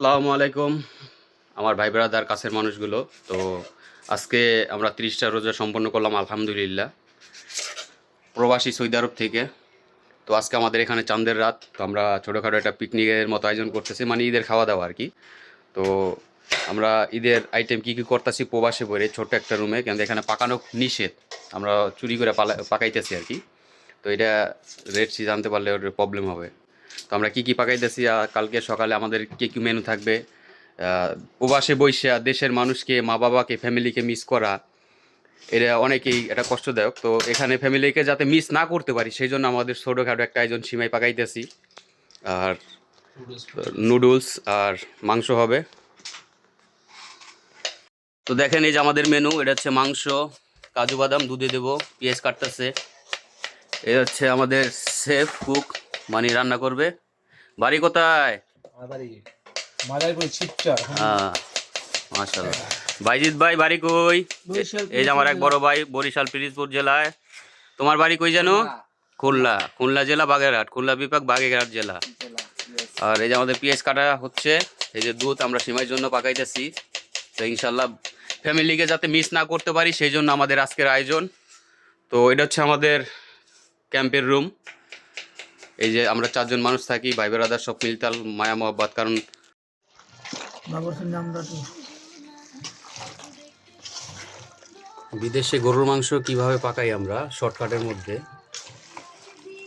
আসসালামু আলাইকুম আমার ভাই ব্রাদার কাছের মানুষগুলো। তো আজকে আমরা 30টা রোজা সম্পন্ন করলাম আলহামদুলিল্লাহ, প্রবাসী সৌদি আরব থেকে। তো আজকে আমাদের এখানে চাঁদের রাত, তো আমরা ছোটোখাটো একটা পিকনিকের মতো আয়োজন করতেছি, মানে ঈদের খাওয়া দাওয়া আর কি। তো আমরা ঈদের আইটেম কী কী করতেছি প্রবাসে বলে ছোট্ট একটা রুমে, কিন্তু এখানে পাকানো নিষেধ, আমরা চুরি করে পাকাইতেছি আর কি। তো এটা রেড সি জানতে পারলে ওর প্রবলেম হবে। তো আমরা কী কী পাকাইতেছি, কালকে সকালে আমাদের কী কী মেনু থাকবে, প্রবাসে বৈশা দেশের মানুষকে, মা বাবাকে, ফ্যামিলিকে মিস করা, এটা অনেকেই এটা কষ্টদায়ক। তো এখানে ফ্যামিলিকে যাতে মিস না করতে পারি সেই জন্য আমাদের ছোটোখাটো একটা আয়োজন সিমাই পাকাইতেছি, আর নুডলস আর মাংস হবে। তো দেখেন এই যে আমাদের মেনু, এটা হচ্ছে মাংস, কাজু বাদাম দুধে দেবো, পেঁয়াজ কাটতেছে। এই হচ্ছে আমাদের শেফ কুক, মানে রান্না করবে। বাড়ি কোথায়? হ্যাঁ, মাশাআল্লাহ। বাইজিৎ ভাই বাড়ি কই? এই যে আমার এক বড় ভাই, বরিশাল পিরিজপুর জেলায়। তোমার বাড়ি কই জানো? খুলনা। খুলনা জেলা বাগেরহাট, খুলনা বিভাগ বাগেরহাট জেলা। আর এই যে আমাদের পেঁয়াজ কাটা হচ্ছে, এই যে দুধ আমরা সিমাইয়ের জন্য পাকাইতেছি। তো ইনশাল্লাহ ফ্যামিলিকে যাতে মিস না করতে পারি সেই জন্য আমাদের আজকের আয়োজন। তো এটা হচ্ছে আমাদের ক্যাম্পের রুম। এই যে আমরা 4জন মানুষ থাকি, ভাই বেড়াদার সব মিলতাল মায়া মহব্বত। কারণ বিদেশে গরুর মাংস কিভাবে পাকাই আমরা শর্টকাটের মধ্যে।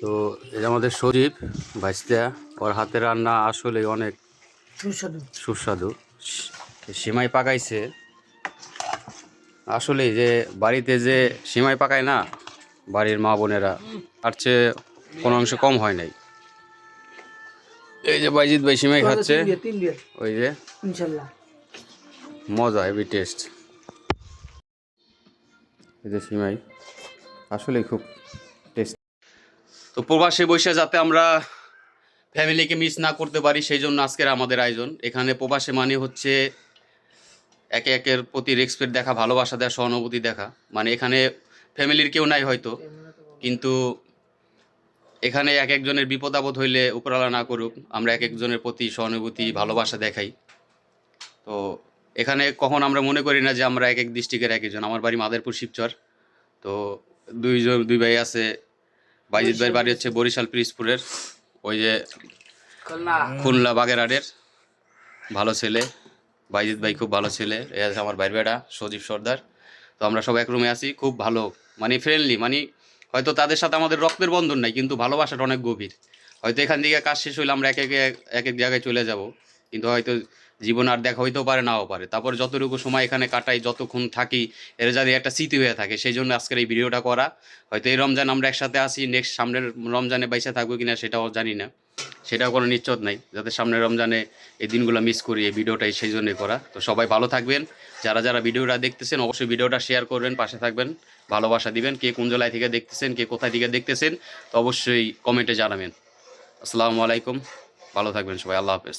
তো এটা আমাদের সজীব ভাইস্তা, ওর হাতের রান্না আসলে অনেক সুস্বাদু। সিমাই পাকাইছে আসলে, যে বাড়িতে যে সিমাই পাকায় না বাড়ির মা বোনেরা, তার চেয়ে কোনো অংশ কম হয় নাই। এই যে বাইজিৎ ভাই সিমাই খাচ্ছে, ওই যে মজা, হেভি টেস্ট। এই যে সিমাই আসলে খুব টেস্ট। তো প্রবাসে বসে যাতে আমরা ফ্যামিলিকে মিস না করতে পারি সেই জন্য আজকের আমাদের আয়োজন। এখানে প্রবাসে মানে হচ্ছে একে একের প্রতি রেসপেক্ট দেখা, ভালোবাসা দেওয়া, সহানুভূতি দেখা। মানে এখানে ফ্যামিলির কেউ নাই হয়তো, কিন্তু এখানে এক একজনের বিপদ আপদ হইলে উপরালা না করুক, আমরা এক একজনের প্রতি সহানুভূতি ভালোবাসা দেখাই। তো এখানে কখন আমরা মনে করি না যে আমরা এক এক ডিস্ট্রিক্টের এক একজন। আমার বাড়ি মাদারীপুর শিবচর। তো দুই ভাই আছে। বাইজিৎ ভাইয়ের বাড়ি হচ্ছে বরিশাল পিরিজপুরের, ওই যে খুলনা বাগেরহাটের। ভালো ছেলে, বাইজিৎ ভাই খুব ভালো ছেলে। এ আছে আমার ভাইয়ের বেটা সজীব সর্দার। তো আমরা সব এক রুমে আছি, খুব ভালো, মানে ফ্রেন্ডলি। মানে হয়তো তাদের সাথে আমাদের রক্তের বন্ধন নাই, কিন্তু ভালোবাসাটা অনেক গভীর। হয়তো এখান থেকে কাজ শেষ হইলে আমরা এক এক জায়গায় চলে যাব, কিন্তু হয়তো জীবন আর দেখা হইতেও পারে, নাও পারে। তারপর যতটুকু সময় এখানে কাটাই, যতক্ষণ থাকি, এর যাতে একটা স্মৃতি হয়ে থাকে সেই জন্য আজকের এই ভিডিওটা করা। হয়তো এই রমজান আমরা একসাথে আসি, নেক্সট সামনের রমজানে বাইসা থাকবো কিনা সেটাও জানি না, সেটাও কোনো নিশ্চিত নাই। যাতে সামনের রমজানে এই দিনগুলো মিস করি, এই ভিডিওটাই সেই জন্যই করা। তো সবাই ভালো থাকবেন, যারা যারা ভিডিওটা দেখতেছেন অবশ্যই ভিডিওটা শেয়ার করবেন, পাশে থাকবেন, ভালোবাসা দিবেন। কে কোন জেলায় থেকে দেখতেছেন, কে কোথায় থেকে দেখতেছেন, তো অবশ্যই কমেন্টে জানাবেন। আসসালামু আলাইকুম, ভালো থাকবেন সবাই, আল্লাহ হাফেজ।